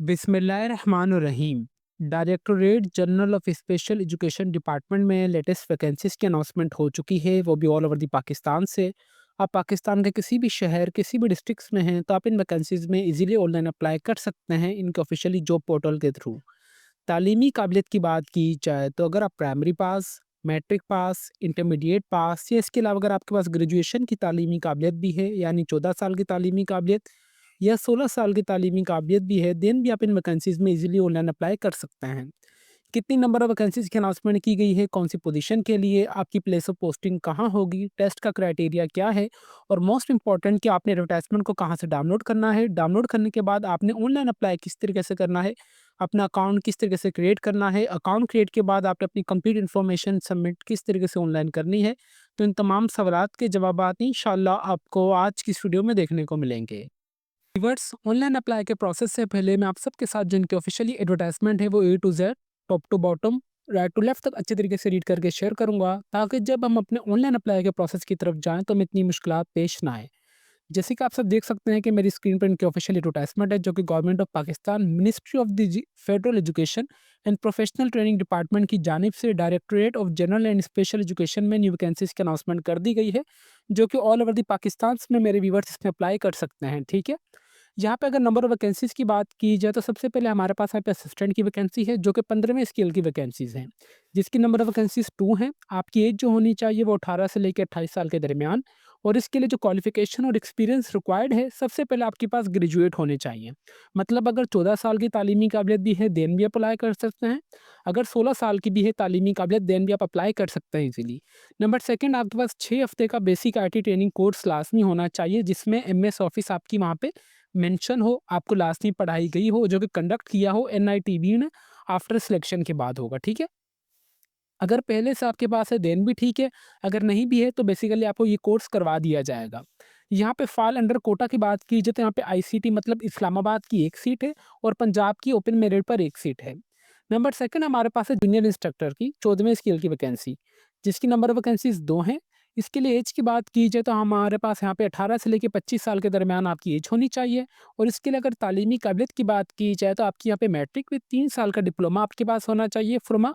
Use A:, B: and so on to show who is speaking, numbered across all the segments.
A: बिस्मिल्लाहिर्रहमानुर्रहीम। Directorate general of special education department में latest vacancies की announcement हो चुकी है, वो भी ऑल ओवर दी पाकिस्तान से। आप पाकिस्तान के किसी भी शहर, किसी भी डिस्ट्रिक्ट्स में हैं, तो आप इन वैकेंसीज में इजीली ऑनलाइन अप्लाई कर सकते हैं इनके ऑफिशियली जॉब पोर्टल के थ्रू। तालीमी काबिलियत की बात की जाए तो अगर आप primary pass, matric pass, intermediate pass या इसके अलावा अगर आपके पास ग्रेजुएशन की तालीमी काबिलियत भी है, यानी 14 साल की तालीमी काबिलियत या 16 साल की तालीमी काबिलियत भी है, देन भी आप इन वैकेंसीज़ में ईज़िली ऑनलाइन अप्लाई कर सकते हैं। कितनी नंबर ऑफ वैकेंसीज़ की अनाउंसमेंट की गई है, कौन-सी पोजीशन के लिए, आपकी प्लेस ऑफ पोस्टिंग कहाँ होगी, टेस्ट का क्राइटेरिया क्या है और मोस्ट इम्पोर्टेंट कि आपने एडवर्टाइज़मेंट को कहाँ से डाउनलोड करना है। डाउनलोड करने के बाद आपने ऑनलाइन अप्लाई किस तरीके से करना है, अपना अकाउंट किस तरीके से क्रिएट करना है, अकाउंट क्रिएट के बाद आपने अपनी कंप्लीट इन्फॉर्मेशन सबमिट किस तरीके से ऑनलाइन करनी है। तो इन तमाम सवालात के जवाबात इंशाअल्लाह आपको आज की इस वीडियो में देखने को मिलेंगे। व्यूअर्स, ऑनलाइन अप्लाई के प्रोसेस से पहले मैं आप सबके साथ जिनकी ऑफिशियली एडवर्टाइजमेंट है वो A to Z, top to bottom, right to left तक अच्छे तरीके से रीड करके शेयर करूंगा, ताकि जब हम अपने ऑनलाइन अप्लाई के प्रोसेस की तरफ जाएं तो हमें इतनी मुश्किलात पेश ना आए। जैसे कि आप सब देख सकते हैं कि मेरी स्क्रीन पर इनकी ऑफिशियल एडवर्टाइजमेंट है, जो कि government of Pakistan ministry of the federal education and professional training department की जानिब से directorate of general and special education में न्यू वैकेंसीज की अनाउंसमेंट कर दी गई है, जो कि ऑल ओवर द पाकिस्तान में मेरे व्यूवर्स इसमें अप्लाई कर सकते हैं। ठीक है। यहाँ पे अगर नंबर ऑफ वैकेंसीज़ की बात की जाए तो सबसे पहले हमारे पास यहाँ पे असिस्टेंट की वैकेंसी है, जो कि 15वें स्केल की वैकेंसीज़ हैं, जिसकी नंबर ऑफ वैकेंसीज़ 2 हैं। आपकी एज जो होनी चाहिए वो 18 से लेकर 28 साल के दरमियान, और इसके लिए जो क्वालिफ़िकेशन और एक्सपीरियंस रिक्वायर्ड है, सबसे पहले आपके पास ग्रेजुएट होने चाहिए। मतलब अगर 14 साल की तालीमी काबिलियत भी है, देन भी अप्लाई कर सकते हैं। अगर 16 साल की भी है तालीमी काबिलियत, देन भी आप अप्लाई कर सकते हैं ईज़िली। नंबर सेकंड, आपके पास 6 हफ्ते का बेसिक आईटी ट्रेनिंग कोर्स लाज़मी होना चाहिए, जिसमें एमएस ऑफिस आपकी वहाँ पे मेंशन हो, आपको लास्ट में पढ़ाई गई हो, जो कि कंडक्ट किया हो एनआईटीबी ने, आफ्टर सिलेक्शन के बाद होगा। ठीक है। अगर पहले से आपके पास है देन भी ठीक है, अगर नहीं भी है तो बेसिकली आपको ये कोर्स करवा दिया जाएगा। यहाँ पे फाल अंडर कोटा की बात की जाए तो यहाँ पे आईसीटी मतलब इस्लामाबाद की 1 सीट है और पंजाब की ओपन मेरिट पर 1 सीट है। नंबर सेकंड हमारे पास है जूनियर इंस्ट्रक्टर की 14वें स्केल की वैकेंसी, जिसकी नंबर ऑफ वैकेंसीज़ 2 हैं। इसके लिए एज की बात की जाए तो हमारे पास यहाँ पे 18 से लेके 25 साल के दरमियान आपकी एज होनी चाहिए, और इसके लिए अगर तालीमी काबिलियत की बात की जाए तो आपकी यहाँ पे मैट्रिक विद 3 साल का डिप्लोमा आपके पास होना चाहिए फ्रॉम अ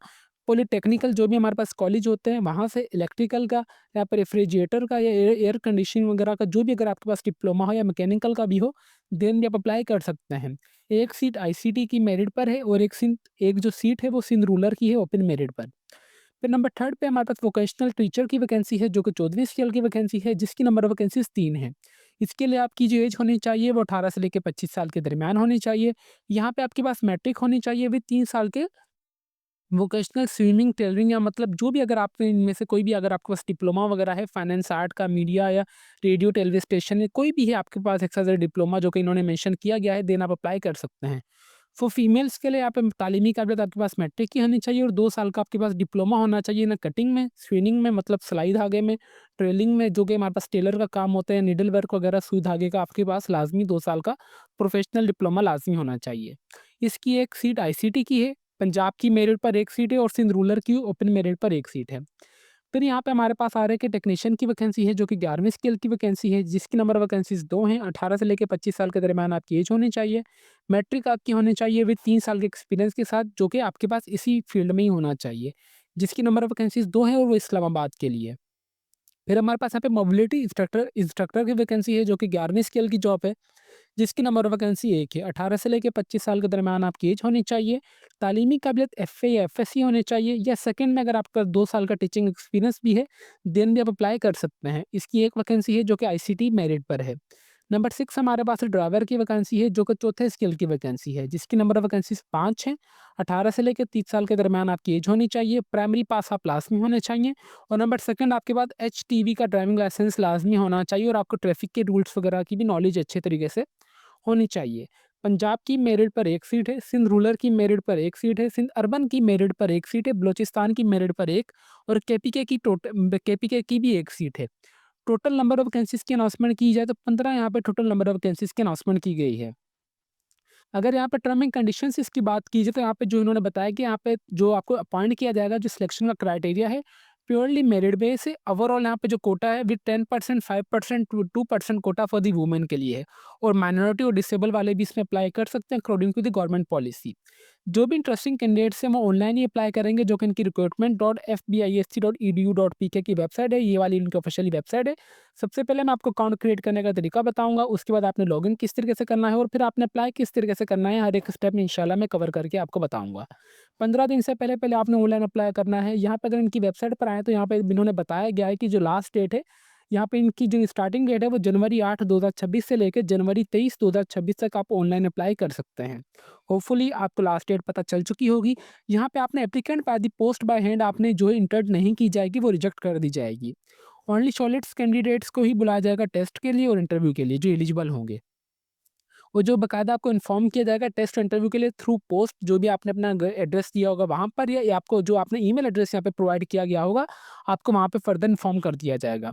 A: पॉलिटेक्निकल, जो भी हमारे पास कॉलेज होते हैं वहाँ से, इलेक्ट्रिकल का या फिर रेफ्रिजरेटर का या एयर कंडीशनिंग वगैरह का जो भी अगर आपके पास डिप्लोमा हो या मैकेनिकल का भी हो, देन भी आप अप्लाई कर सकते हैं। एक सीट आईसीटी की मेरिट पर है और एक जो सीट है वो सिंध रूरल की है ओपन मेरिट पर। फिर नंबर थर्ड पे हमारे पास वोकेशनल टीचर की वैकेंसी है, जो कि 14वीं स्केल की वैकेंसी है, जिसकी नंबर ऑफ वैकेंसीज 3 है। इसके लिए आपकी जो एज होनी चाहिए वो 18 से लेकर 25 साल के दरमियान होनी चाहिए। यहाँ पे आपके पास मैट्रिक होनी चाहिए विद 3 साल के वोकेशनल स्विमिंग, टेलरिंग या मतलब जो भी अगर आप इनमें से कोई भी अगर आपके पास डिप्लोमा वगैरह है, फाइनेंस, आर्ट का, मीडिया या रेडियो टेलीविजन स्टेशन या कोई भी है आपके पास एक्स्ट्रा डिप्लोमा जो कि इन्होंने मेंशन किया गया है, देन आप अप्लाई कर सकते हैं। फॉर फीमेल्स के लिए यहाँ पे तालीमी काबिलियत आपके पास मैट्रिक की होनी चाहिए और 2 साल का आपके पास डिप्लोमा होना चाहिए ना कटिंग में, स्विनिंग में मतलब सिलाई धागे में, टेलरिंग में जो कि हमारे पास टेलर का काम होता है, नीडल वर्क वगैरह सुई धागे का, आपके पास लाज़मी 2 साल का प्रोफेशनल डिप्लोमा लाज़मी होना चाहिए। इसकी एक सीट आईसीटी की है, पंजाब की मेरिट पर 1 सीट है और सिंध रूरल की ओपन मेरिट पर 1 सीट है। फिर यहाँ पे हमारे पास आ रहा है कि टेक्नीशियन की वैकेंसी है, जो कि 11वीं स्केल की वैकेंसी है, जिसकी नंबर ऑफ वैकेंसीज़ 2 हैं। 18 से लेके 25 साल के दरमियान आपकी एज होनी चाहिए। मैट्रिक आपकी होनी चाहिए विद 3 साल के एक्सपीरियंस के साथ, जो कि आपके पास इसी फील्ड में ही होना चाहिए, जिसकी नंबर ऑफ वैकेंसीज़ 2 हैं और वो इस्लामाबाद के लिए है। फिर हमारे पास यहाँ पे मोबिलिटी इंस्ट्रक्टर इंस्ट्रक्टर की वैकेंसी है, जो कि 11वीं स्केल की जॉब है, जिसकी नंबर ऑफ वैकेंसी 1 है। 18 से लेके 25 साल के दरमियान आपकी एज होनी चाहिए। तालीमी काबिलियत एफए या एफएससी होनी चाहिए, या सेकंड में अगर आपका 2 साल का टीचिंग एक्सपीरियंस भी है, देन भी आप अप्लाई कर सकते हैं। इसकी एक वैकेंसी है जो कि आईसीटी मेरिट पर है। नंबर 6 हमारे पास ड्राइवर की वैकेंसी है, जो कि चौथे स्केल की वैकेंसी है, जिसकी नंबर ऑफ वैकेंसीज 5 हैं। 18 से लेकर 30 साल के दरमियान आपकी एज होनी चाहिए। प्राइमरी पास आप लाजमी होने चाहिए, और नंबर सेकंड आपके पास एचटीवी का ड्राइविंग लाइसेंस लाजमी होना चाहिए, और आपको ट्रैफिक के रूल्स वगैरह की भी नॉलेज अच्छे तरीके से होनी चाहिए। पंजाब की मेरिट पर 1 सीट है, सिंध रूरल की मेरिट पर 1 सीट है, सिंध अर्बन की मेरिट पर 1 सीट है, बलूचिस्तान की मेरिट पर 1, और केपीके की भी 1 सीट है। टोटल नंबर ऑफ वैकेंसीज़ की अनाउंसमेंट की जाए तो 15 यहाँ पे टोटल नंबर ऑफ वैकेंसीज़ की अनाउंसमेंट की गई है। अगर यहाँ पे टर्म एंड कंडीशंस इसकी बात की जाए तो यहाँ पे जो इन्होंने बताया कि यहाँ पे जो आपको अपॉइंट किया जाएगा, जो सिलेक्शन का क्राइटेरिया है, प्योरली मेरिट बेस है। ओवरऑल यहाँ पे जो कोटा है with 10%, 5% to 2% quota for the women के लिए है, और माइनॉरिटी और डिसेबल वाले भी इसमें अप्लाई कर सकते हैं according to the government policy. जो भी इंटरेस्टिंग कैंडिडेट्स हैं वो ऑनलाइन ही अप्लाई करेंगे, जो कि इनकी recruitment.fbisc.edu.pk की वेबसाइट है, ये वाली इनकी ऑफिशियली वेबसाइट है। सबसे पहले मैं आपको अकाउंट क्रिएट करने का तरीका बताऊंगा, उसके बाद आपने लॉगिन किस तरीके से करना है और फिर आपने अप्लाई किस तरीके से करना है, हर एक स्टेप में इंशाल्लाह मैं कवर करके आपको बताऊंगा। 15 दिन से पहले पहले आपने ऑनलाइन अप्लाई करना है। यहाँ पे अगर इनकी वेबसाइट पर आए तो यहाँ पे इन्होंने बताया गया है कि जो लास्ट डेट है, यहाँ पे इनकी जो स्टार्टिंग डेट है वो जनवरी 8 2026 से लेकर जनवरी 23 2026 तक आप ऑनलाइन अप्लाई कर सकते हैं। होपफुली आपको लास्ट डेट पता चल चुकी होगी। यहाँ पे आपने applicant by the post by hand आपने जो इंटर्ड नहीं की जाएगी वो रिजेक्ट कर दी जाएगी। ओनली शॉर्टलिस्ट कैंडिडेट्स को ही बुलाया जाएगा टेस्ट के लिए और इंटरव्यू के लिए जो एलिजिबल होंगे। वो जो बाकायदा आपको इन्फॉर्म किया जाएगा टेस्ट इंटरव्यू के लिए थ्रू पोस्ट, जो भी आपने अपना एड्रेस दिया होगा वहाँ पर, या आपको जो आपने ईमेल एड्रेस यहाँ पे प्रोवाइड किया गया होगा, आपको वहाँ पे फर्दर इन्फॉर्म कर दिया जाएगा।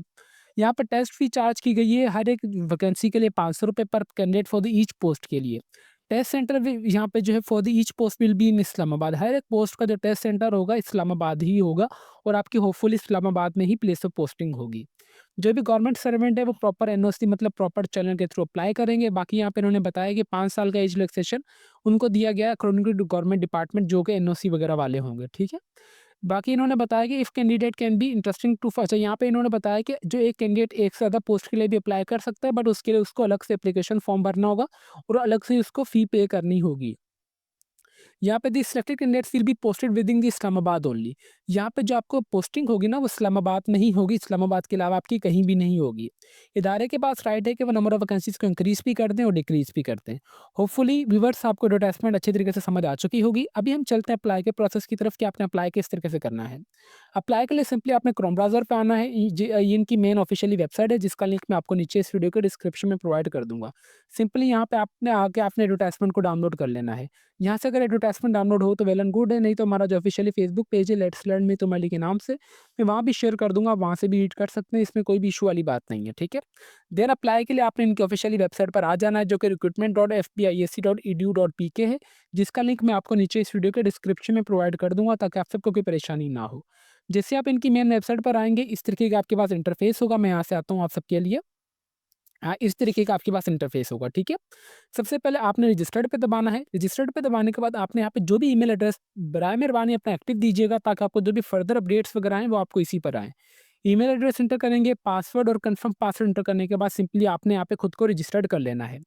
A: यहाँ पर टेस्ट फी चार्ज की गई है हर एक वैकेंसी के लिए 500 रुपये पर candidate for the each post के लिए। टेस्ट सेंटर भी यहाँ पे जो है for the each post will be in Islamabad. हर एक पोस्ट का जो टेस्ट सेंटर होगा इस्लामाबाद ही होगा, और आपकी होपफुली इस्लामाबाद में ही प्लेस ऑफ पोस्टिंग होगी। जो भी गवर्नमेंट सर्वेंट है वो प्रॉपर एनओसी मतलब प्रॉपर चैनल के थ्रू अप्लाई करेंगे। बाकी यहाँ पे इन्होंने बताया कि 5 साल का एज रिलैक्सेशन उनको दिया गया है अकॉर्डिंग टू गवर्नमेंट डिपार्टमेंट, जो कि एनओसी वगैरह वाले होंगे, ठीक है। बाकी इन्होंने बताया कि if candidate can be interesting to अच्छा, यहाँ पे इन्होंने बताया कि जो एक कैंडिडेट एक से ज़्यादा पोस्ट के लिए भी अप्लाई कर सकता है, बट उसके लिए उसको अलग से एप्लीकेशन फॉर्म भरना होगा और अलग से उसको फ़ी पे करनी होगी। यहाँ पे the selected candidates will be posted within the Islamabad only. यहाँ पे जो आपको पोस्टिंग होगी ना वो इस्लामाबाद में ही होगी, इस्लामाबाद के अलावा आपकी कहीं भी नहीं होगी। इदारे के पास राइट है कि वो नंबर ऑफ वैकेंसीज को इंक्रीज भी कर दें और डिक्रीज भी करते हैं। होपफुली व्यूवर्स आपको एडवर्टाइजमेंट अच्छे तरीके से समझ आ चुकी होगी। अभी हम चलते हैं अप्लाई के प्रोसेस की तरफ कि आपने अप्लाई किस तरीके से करना है। अप्लाई के लिए सिंपली आपने क्रोम ब्राउज़र पे आना है। ये इनकी मेन ऑफिशियली वेबसाइट है जिसका लिंक मैं आपको नीचे इस वीडियो के डिस्क्रिप्शन में प्रोवाइड कर दूँगा। सिंपली यहाँ पे आपने आके आपने एडवर्टाइजमेंट को डाउनलोड कर लेना है। यहाँ से अगर एडवर्टाइजमेंट डाउनलोड हो तो वेल एंड गुड है, नहीं तो हमारा जो ऑफिशियली फेसबुक पेज है let's learn with Umar Ali के नाम से, मैं वहाँ भी शेयर कर दूँगा, वहाँ से भी रीड कर सकते हैं, इसमें कोई भी इशू वाली बात नहीं है, ठीक है। देन अप्लाई के लिए आपने इनकी ऑफिशियली वेबसाइट पर आ जाना है जो कि recruitment.fbisc.edu.pk है, जिसका लिंक मैं आपको नीचे इस वीडियो के डिस्क्रिप्शन में प्रोवाइड कर दूँगा ताकि आप सबको कोई परेशानी ना हो। जैसे आप इनकी मेन वेबसाइट पर आएँगे इस तरीके का आपके पास इंटरफेस होगा। मैं यहाँ से आता हूँ आप सबके लिए। हाँ, इस तरीके का आपके पास इंटरफेस होगा, ठीक है। सबसे पहले आपने रजिस्टर्ड पे दबाना है। रजिस्टर्ड पे दबाने के बाद आपने यहाँ पे जो भी ईमेल एड्रेस बराए मेहरबानी अपना एक्टिव दीजिएगा ताकि आपको जो भी फर्दर अपडेट्स वगैरह आएँ वो आपको इसी पर आएँ। ईमेल एड्रेस एंटर करेंगे, पासवर्ड और कन्फर्म पासवर्ड एंटर करने के बाद सिंपली आपने यहाँ पे खुद को रजिस्टर्ड कर लेना है।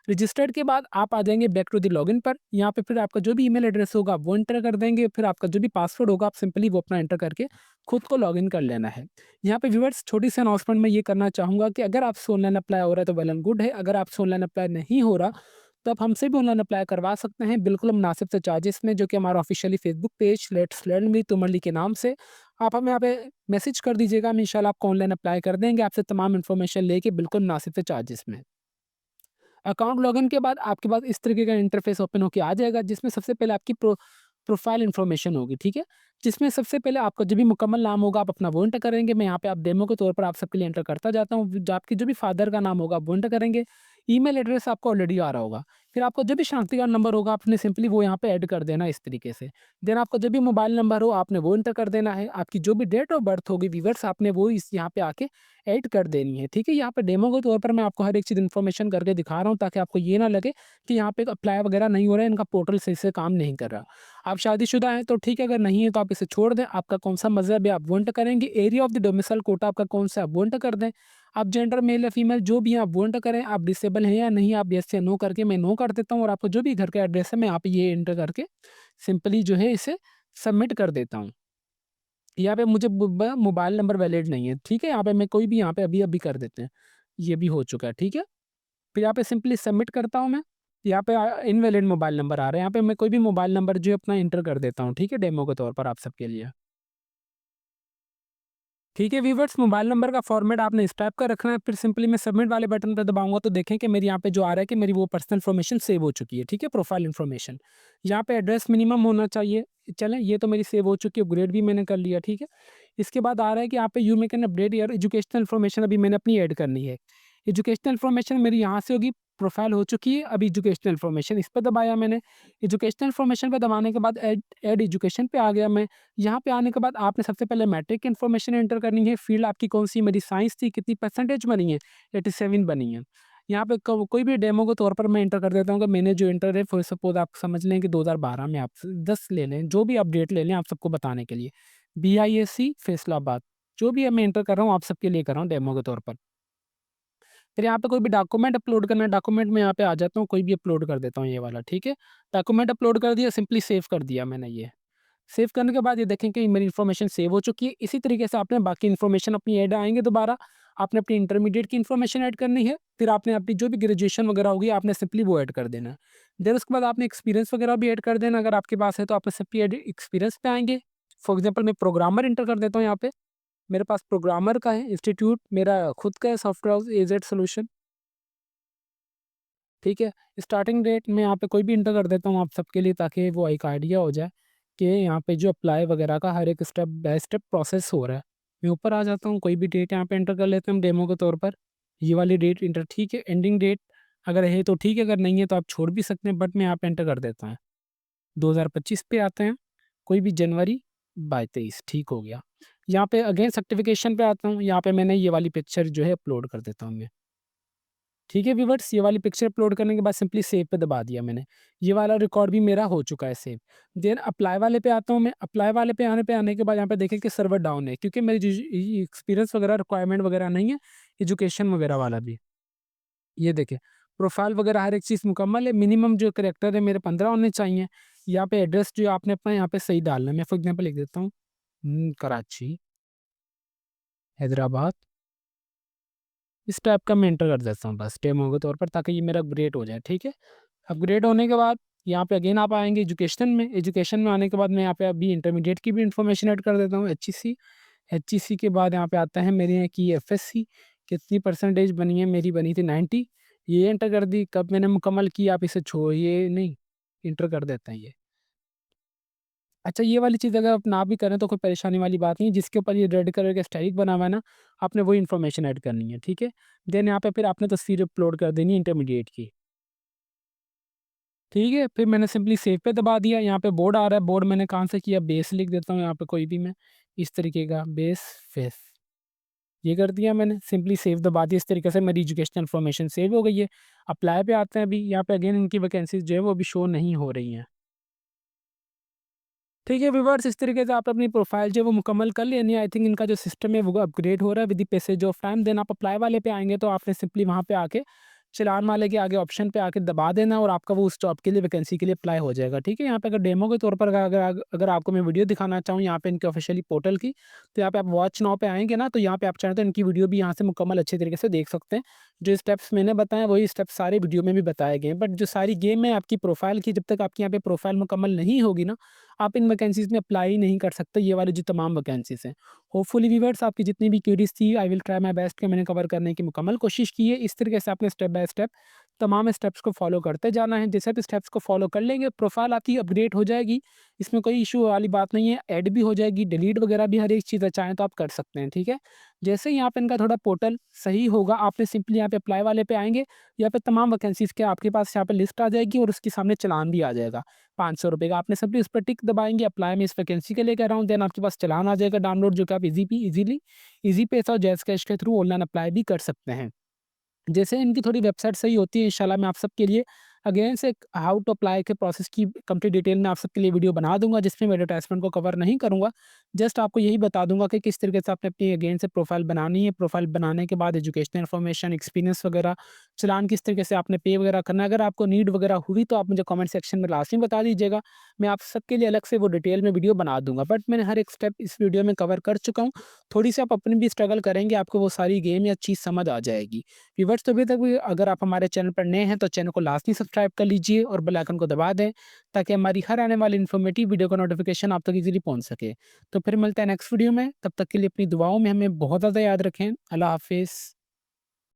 A: रजिस्टर्ड के बाद आप आ जाएँगे बैक टू द लॉगिन पर। यहाँ पे फिर आपका जो भी ईमेल एड्रेस होगा वो एंटर कर देंगे, फिर आपका जो भी पासवर्ड होगा आप सिंपली वो अपना एंटर करके खुद को लॉगिन कर लेना है। यहाँ पे व्यूअर्स छोटी सी अनाउंसमेंट मैं ये करना चाहूँगा कि अगर आपसे ऑनलाइन अप्लाई हो रहा है तो वेल एंड गुड है, अगर आपसे ऑनलाइन अप्लाई नहीं हो रहा तो आप हमसे भी ऑनलाइन अप्लाई करवा सकते हैं बिल्कुल मुनासिब से चार्जेस में, जो कि हमारा officially Facebook page let's learn with Umar Ali के नाम से। आप हमें यहाँ पे मैसेज कर दीजिएगा, हम इंशाल्लाह आपको ऑनलाइन अप्लाई कर देंगे आपसे तमाम इन्फॉर्मेशन लेके बिल्कुल मुनासिब से चार्जेस में। अकाउंट लॉगिन के बाद आपके पास इस तरीके का इंटरफेस ओपन होके आ जाएगा जिसमें सबसे पहले आपकी प्रोफाइल इन्फॉर्मेशन होगी, ठीक है। जिसमें सबसे पहले आपका जो भी मुकम्मल नाम होगा आप अपना वो एंटर करेंगे। मैं यहाँ पे आप डेमो के तौर पर आप सबके लिए एंटर करता जाता हूँ। जो आपकी जो भी फादर का नाम होगा वो एंटर करेंगे। ईमेल एड्रेस आपको ऑलरेडी आ रहा होगा। फिर आपका जो भी शनाख्ती कार्ड नंबर होगा आपने सिंपली वो यहाँ पे ऐड कर देना इस तरीके से। देन आपका जो भी मोबाइल नंबर हो आपने वो एंटर कर देना है। आपकी जो भी डेट ऑफ बर्थ होगी व्यूअर्स आपने वो इस यहाँ पे आके ऐड कर देनी है, ठीक है। यहाँ पे डेमो के तौर पर मैं आपको हर एक चीज़ इन्फॉर्मेशन करके दिखा रहा हूँ ताकि आपको ये ना लगे कि यहाँ पे अप्लाई वगैरह नहीं हो रहा है, इनका पोर्टल सही से काम नहीं कर रहा। आप शादीशुदा हैं तो ठीक है, अगर नहीं है तो आप इसे छोड़ दें। आपका कौन-सा मज़हब है आप वो एंटर करेंगे। Area of the domicile quota आपका कौन-सा है आप वो एंटर कर दें। आप जेंडर मेल या फीमेल जो भी हैं आप वो एंटर करें। आप डिसेबल हैं या नहीं आप येस या नो करके मैं नो कर देता हूँ, और आपको जो भी घर का एड्रेस है मैं यहाँ पे ये एंटर करके सिंपली जो है इसे सबमिट कर देता हूँ। यहाँ पे मुझे मोबाइल नंबर वैलिड नहीं है, ठीक है। यहाँ पे मैं कोई भी यहाँ पे अभी-अभी कर देते हैं। ये भी हो चुका है, ठीक है। फिर यहाँ पे सिंपली सबमिट करता हूँ मैं। यहाँ पे इनवैलिड मोबाइल नंबर आ रहा है। यहाँ पे मैं कोई भी मोबाइल नंबर जो है अपना एंटर कर देता हूँ, ठीक है, डेमो के तौर पर आप सबके लिए। ठीक है व्यूअर्स, मोबाइल नंबर का फॉर्मेट आपने इस टाइप का रखना है। फिर सिंपली मैं सबमिट वाले बटन पे दबाऊँगा तो देखें कि मेरे यहाँ पे जो आ रहा है कि मेरी वो पर्सनल इन्फॉर्मेशन सेव हो चुकी है, ठीक है, प्रोफाइल इन्फॉर्मेशन। यहाँ पे एड्रेस मिनिमम होना चाहिए। चलें ये तो मेरी सेव हो चुकी है, अपग्रेड भी मैंने कर लिया, ठीक है। इसके बाद आ रहा है कि यहाँ पे you may can update your educational information, अभी मैंने अपनी ऐड करनी है। एजुकेशनल इन्फॉर्मेशन मेरी यहाँ से होगी प्रोफ़ाइल हो चुकी है, अब एजुकेशनल इन्फॉर्मेशन इस पे दबाया मैंने। एजुकेशनल इन्फॉर्मेशन पे दबाने के बाद ऐड एजुकेशन पे आ गया मैं। यहाँ पे आने के बाद आपने सबसे पहले मैट्रिक की इन्फॉर्मेशन एंटर करनी है, फ़ील्ड आपकी कौन-सी मेरी साइंस थी, कितनी परसेंटेज बनी है, 87 बनी है। यहाँ पे क कोई भी डेमो के तौर पर मैं एंटर कर देता हूँ कि मैंने जो एंटर है फॉर सपोज़ आप समझ लें कि 2012 में आप 10 ले लें, जो भी अपडेट ले लें आप सबको बताने के लिए। BISC फैसलाबाद, जो भी मैं एंटर कर रहा हूँ आप सबके लिए कर रहा हूँ डेमो के तौर पर। फिर यहाँ पे कोई भी डॉक्यूमेंट अपलोड करना है, डॉक्यूमेंट में यहाँ पे आ जाता हूँ, कोई भी अपलोड कर देता हूँ ये वाला, ठीक है? डॉक्यूमेंट अपलोड कर दिया, सिंपली सेव कर दिया मैंने ये। सेव करने के बाद ये देखें कि मेरी इन्फॉर्मेशन सेव हो चुकी है। इसी तरीके से आपने बाकी इन्फॉर्मेशन अपनी ऐड आएँगे दोबारा, आपने अपनी इंटरमीडिएट की इन्फॉर्मेशन ऐड करनी है, फिर आपने अपनी जो भी ग्रेजुएशन वगैरह होगी, आपने सिंपली वो ऐड कर देना है। देन उसके बाद आपने एक्सपीरियंस वगैरह भी ऐड कर देना, अगर आपके पास है तो आप सिंपली ऐड एक्सपीरियंस पे आएँगे। फॉर एग्ज़ाम्पल मैं प्रोग्रामर एंटर कर देता हूँ यहाँ पे, मेरे पास प्रोग्रामर का है, इंस्टीट्यूट मेरा खुद का है सॉफ्टवेयर हाउस एजेड सॉल्यूशन। ठीक है? स्टार्टिंग डेट मैं यहाँ पे कोई भी एंटर कर देता हूँ आप सबके लिए ताकि वो एक आइडिया हो जाए कि यहाँ पे जो अप्लाई वगैरह का हर एक स्टेप बाय स्टेप प्रोसेस हो रहा है। मैं ऊपर आ जाता हूँ, कोई भी डेट यहाँ पे एंटर कर लेते हैं हम डेमो के तौर पर। ये वाली डेट एंटर ठीक है, एंडिंग डेट अगर है तो ठीक है, अगर नहीं है तो आप छोड़ भी सकते हैं बट मैं यहाँ पे एंटर कर देता हूँ। 2025 पे आते हैं, कोई भी जनवरी 22 ठीक हो गया। यहाँ पे अगेन सर्टिफिकेशन पे आता हूँ, यहाँ पे मैंने ये वाली पिक्चर जो है अपलोड कर देता हूँ मैं। ठीक है व्यूअर्स, ये वाली पिक्चर अपलोड करने के बाद सिंपली सेव पे दबा दिया मैंने। ये वाला रिकॉर्ड भी मेरा हो चुका है सेव। देन अप्लाई वाले पे आता हूँ मैं, अप्लाई वाले पे आने के बाद यहाँ पे देखें कि सर्वर डाउन है क्योंकि मेरी जो एक्सपीरियंस वगैरह रिक्वायरमेंट वगैरह नहीं है, एजुकेशन वगैरह वाला भी। ये देखें, प्रोफाइल वगैरह हर एक चीज़ मुकम्मल है, मिनिमम जो करैक्टर है मेरे 15 होने चाहिए। यहाँ पे एड्रेस जो आपने अपना यहाँ पे सही डालना है। मैं फॉर एग्ज़ाम्पल लिख देता हूँ कराची, हैदराबाद। इस टाइप का मैं एंटर कर देता हूँ बस डेमो के तौर पर ताकि ये मेरा अपग्रेड हो जाए, ठीक है? अपग्रेड होने के बाद यहाँ पे अगेन आप आएँगे एजुकेशन में आने के बाद मैं यहाँ पे अभी इंटरमीडिएट की भी इन्फॉर्मेशन ऐड कर देता हूँ एचईसी। एचईसी के बाद यहाँ पे आता है मेरे यहाँ की एफएससी, कितनी परसेंटेज बनी है, मेरी बनी थी 90। ये एंटर कर दी, कब मैंने मुकम्मल की आप इसे छोड़िए नहीं, एंटर कर देते हैं ये। अच्छा ये वाली चीज़ अगर आप ना भी करें तो कोई परेशानी वाली बात नहीं है, जिसके ऊपर ये रेड कलर का स्टाइक बना हुआ है ना, आपने वही इन्फॉर्मेशन ऐड करनी है, ठीक है? देन यहाँ पे फिर आपने तस्वीर अपलोड कर देनी है इंटरमीडिएट की। ठीक है, फिर मैंने सिंपली सेव पे दबा दिया, यहाँ पे बोर्ड आ रहा है, बोर्ड मैंने कहाँ से किया, बेस लिख देता हूँ यहाँ पे कोई भी मैं, इस तरीके का बेस फेस, ये कर दिया मैंने, सिंपली सेव दबा दिया, इस तरीके से मेरी एजुकेशनल इन्फॉर्मेशन सेव हो गई है। अप्लाई पे आते हैं अभी, यहाँ पे अगेन इनकी वैकेंसीज़ जो है वो अभी शो नहीं हो रही हैं। ठीक है व्यूअर्स, इस तरीके से आप अपनी प्रोफाइल जो है वो मुकम्मल कर लेनी है। आई थिंक इनका जो सिस्टम है वो अपग्रेड हो रहा है with the passage of time. Then आप अप्लाई वाले पे आएँगे तो आपने सिंपली वहाँ पे आके चालान वाले के आगे ऑप्शन पे आके दबा देना और आपका वो उस जॉब के लिए वैकेंसी के लिए अप्लाई हो जाएगा, ठीक है? यहाँ पे अगर डेमो के तौर पर अगर आपको मैं वीडियो दिखाना चाहूँ यहाँ पे इनके ऑफिशियली पोर्टल की, तो यहाँ पे आप वॉच नाउ पे आएँगे ना, तो यहाँ पे आप चाहें तो इनकी वीडियो भी यहाँ से मुकम्मल अच्छे तरीके से देख सकते हैं। जो स्टेप्स मैंने बताए वही स्टेप्स सारे वीडियो में भी बताए गए हैं। बट जो सारी गेम है आपकी प्रोफाइल की, जब तक आपकी यहाँ पे प्रोफाइल मुकम्मल नहीं होगी ना, आप इन वैकेंसीज़ में अप्लाई नहीं कर सकते, ये वाली जो तमाम वैकेंसीज़ हैं। होपफुली व्यूअर्स आपकी जितनी भी क्वेरीज़ थी I will try my best कि मैंने कवर करने की मुकम्मल कोशिश की है। इस तरीके से आपने स्टेप बाय स्टेप तमाम स्टेप्स को फॉलो करते जाना है। जैसे आप स्टेप्स को फॉलो कर लेंगे, प्रोफाइल आपकी अपग्रेड हो जाएगी। इसमें कोई इश्यू वाली बात नहीं है, ऐड भी हो जाएगी, डिलीट वगैरह भी हर एक चीज़ चाहें तो आप कर सकते हैं, ठीक है? जैसे ही यहाँ पे इनका थोड़ा पोर्टल सही होगा, आपने सिंपली यहाँ पे अप्लाई वाले पे आएँगे, यहाँ पे तमाम वैकेंसीज़ के आपके पास यहाँ पे लिस्ट आ जाएगी और उसके सामने चालान भी आ जाएगा। ₹500 का आपने सिंपली उस पर टिक दबाएँगे, अप्लाई मैं इस वैकेंसी के लिए कर रहा हूँ, देन आपके पास चालान आ जाएगा डाउनलोड जो कि आप ईज़ी पैसा और जैज़ कैश के थ्रू ऑनलाइन अप्लाई भी कर सकते हैं। जैसे इनकी थोड़ी वेबसाइट सही होती है इंशाल्लाह मैं आप सबके लिए अगेन से हाउ टू अप्लाई के प्रोसेस की कंप्लीट डिटेल में आप सबके लिए वीडियो बना दूंगा जिसमें मैं एडवर्टाइजमेंट को कवर नहीं करूंगा। जस्ट आपको यही बता दूंगा कि किस तरीके से आपने अपनी अगेन से प्रोफाइल बनानी है, प्रोफाइल बनाने के बाद एजुकेशनल इन्फॉर्मेशन, एक्सपीरियंस वगैरह, चलान किस तरीके से आपने पे वगैरह करना है। अगर आपको नीड वगैरह हुई तो आप मुझे कमेंट सेक्शन में लास्ट में बता दीजिएगा, मैं आप सबके लिए अलग से वो डिटेल में वीडियो बना दूंगा। बट मैंने हर एक स्टेप इस वीडियो में कवर कर चुका हूँ। थोड़ी सी आप अपनी भी स्ट्रगल करेंगे, आपको वो सारी गेम या चीज़ समझ आ जाएगी। व्यूअर्स तो अभी तक भी अगर आप हमारे चैनल पर नए हैं तो चैनल को लाजमी सब्सक्राइब कर लीजिए और बेल आइकन को दबा दें ताकि हमारी हर आने वाली इन्फॉर्मेटिव वीडियो का नोटिफिकेशन आप तक इजीली पहुंच सके। तो फिर मिलते हैं नेक्स्ट वीडियो में, तब तक के लिए अपनी दुआओं में हमें बहुत ज़्यादा याद रखें। अल्लाह हाफिज़।